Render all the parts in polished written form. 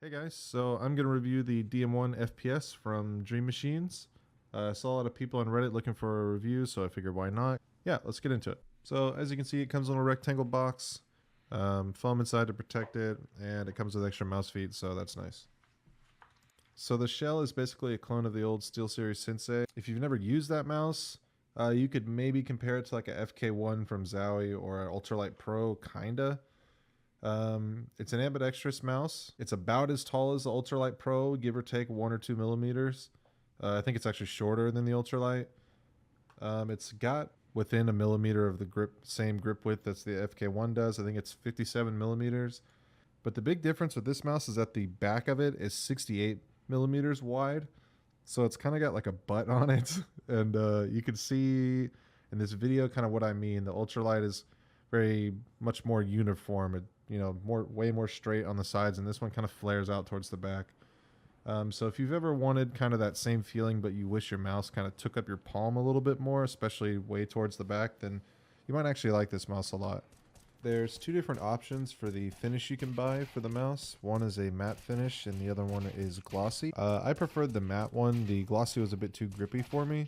Hey guys, so I'm going to review the DM1 FPS from Dream Machines. I saw a lot of people on Reddit looking for a review, so I figured why not. Yeah, let's get into it. So as you can see, it comes in a rectangle box, foam inside to protect it, and it comes with extra mouse feet, so that's nice. So the shell is basically a clone of the old SteelSeries Sensei. If you've never used that mouse, you could maybe compare it to like a FK1 from Zowie or an Ultralight Pro, kinda. It's an ambidextrous mouse. It's about as tall as the Ultralight Pro, give or take 1 or 2 millimeters. I think it's actually shorter than the Ultralight. It's got within a millimeter of the same grip width that's the FK1 does. I think it's 57 millimeters. But the big difference with this mouse is that the back of it is 68 millimeters wide. So it's kind of got like a butt on it. And you can see in this video kind of what I mean. The Ultralight is very much more uniform. It, way more straight on the sides, and this one kind of flares out towards the back. So if you've ever wanted kind of that same feeling, but you wish your mouse kind of took up your palm a little bit more, especially way towards the back, then you might actually like this mouse a lot. There's two different options for the finish you can buy for the mouse. One is a matte finish and the other one is glossy. I preferred the matte one. The glossy was a bit too grippy for me.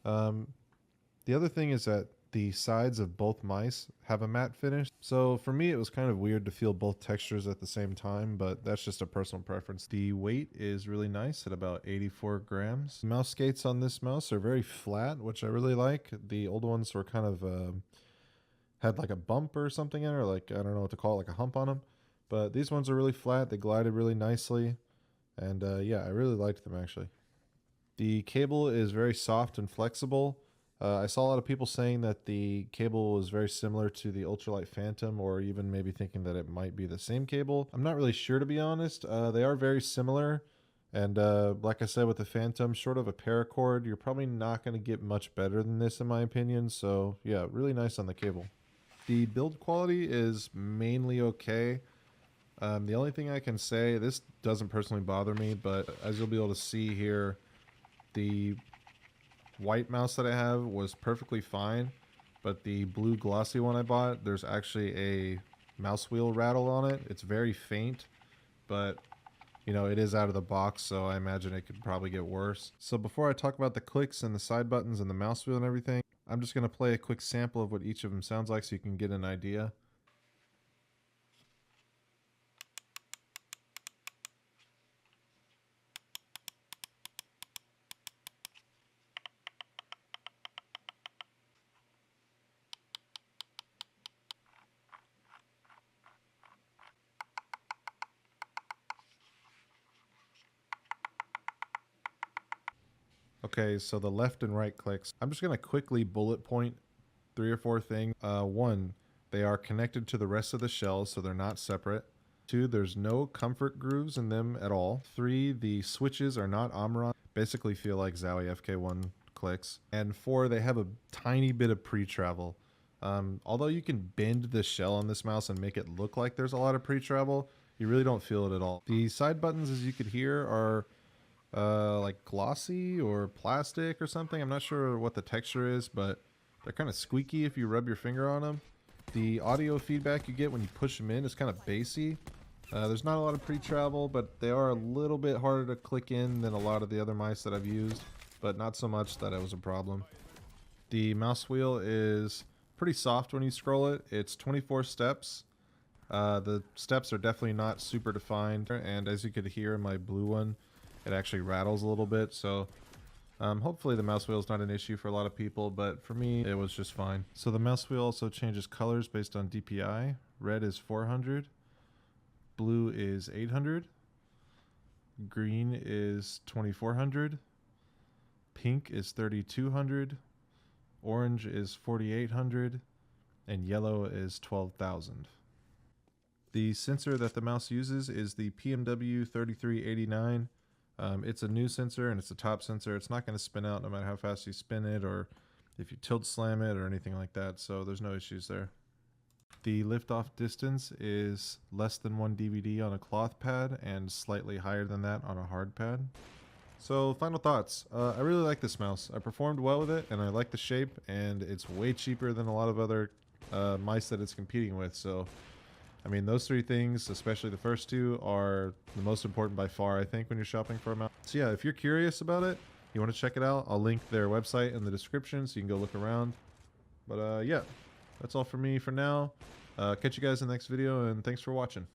The other thing is that the sides of both mice have a matte finish. So for me, it was kind of weird to feel both textures at the same time, but that's just a personal preference. The weight is really nice at about 84 grams. The mouse skates on this mouse are very flat, which I really like. The old ones were kind of had like a bump or something in it, or like, I don't know what to call it, like a hump on them. But these ones are really flat. They glided really nicely. And yeah, I really liked them actually. The cable is very soft and flexible. I saw a lot of people saying that the cable was very similar to the Ultralight Phantom, or even maybe thinking that it might be the same cable. I'm not really sure, to be honest. They are very similar. And like I said with the Phantom, short of a paracord, you're probably not going to get much better than this in my opinion. So yeah, really nice on the cable. The build quality is mainly okay. The only thing I can say, this doesn't personally bother me, but as you'll be able to see here, the white mouse that I have was perfectly fine, but the blue glossy one I bought, there's actually a mouse wheel rattle on it. It's very faint, but it is out of the box, so I imagine it could probably get worse. So before I talk about the clicks and the side buttons and the mouse wheel and everything, I'm just going to play a quick sample of what each of them sounds like so you can get an idea. Okay, so the left and right clicks. I'm just going to quickly bullet point 3 or 4 things. 1, they are connected to the rest of the shell, so they're not separate. 2, there's no comfort grooves in them at all. 3, the switches are not Omron. Basically feel like Zowie FK1 clicks. And 4, they have a tiny bit of pre-travel. Although you can bend the shell on this mouse and make it look like there's a lot of pre-travel, you really don't feel it at all. The side buttons, as you could hear, are like glossy or plastic or something. I'm not sure what the texture is, but they're kind of squeaky if you rub your finger on them. The audio feedback you get when you push them in is kind of bassy. There's not a lot of pre-travel, but they are a little bit harder to click in than a lot of the other mice that I've used, but not so much that it was a problem. The mouse wheel is pretty soft when you scroll it. It's 24 steps. The steps are definitely not super defined, and as you could hear in my blue one, it actually rattles a little bit, so hopefully the mouse wheel is not an issue for a lot of people, but for me it was just fine. So the mouse wheel also changes colors based on DPI. Red is 400, blue is 800, green is 2400, pink is 3200, orange is 4800, and yellow is 12,000. The sensor that the mouse uses is the PMW 3389. It's a new sensor and it's a top sensor. It's not going to spin out no matter how fast you spin it or if you tilt slam it or anything like that, so there's no issues there. The liftoff distance is less than 1 DVD on a cloth pad and slightly higher than that on a hard pad. So final thoughts. I really like this mouse. I performed well with it and I like the shape, and it's way cheaper than a lot of other mice that it's competing with, so I mean, those three things, especially the first two, are the most important by far, I think, when you're shopping for a mount. So yeah, if you're curious about it, you want to check it out, I'll link their website in the description so you can go look around. But yeah, that's all for me for now. Catch you guys in the next video, and thanks for watching.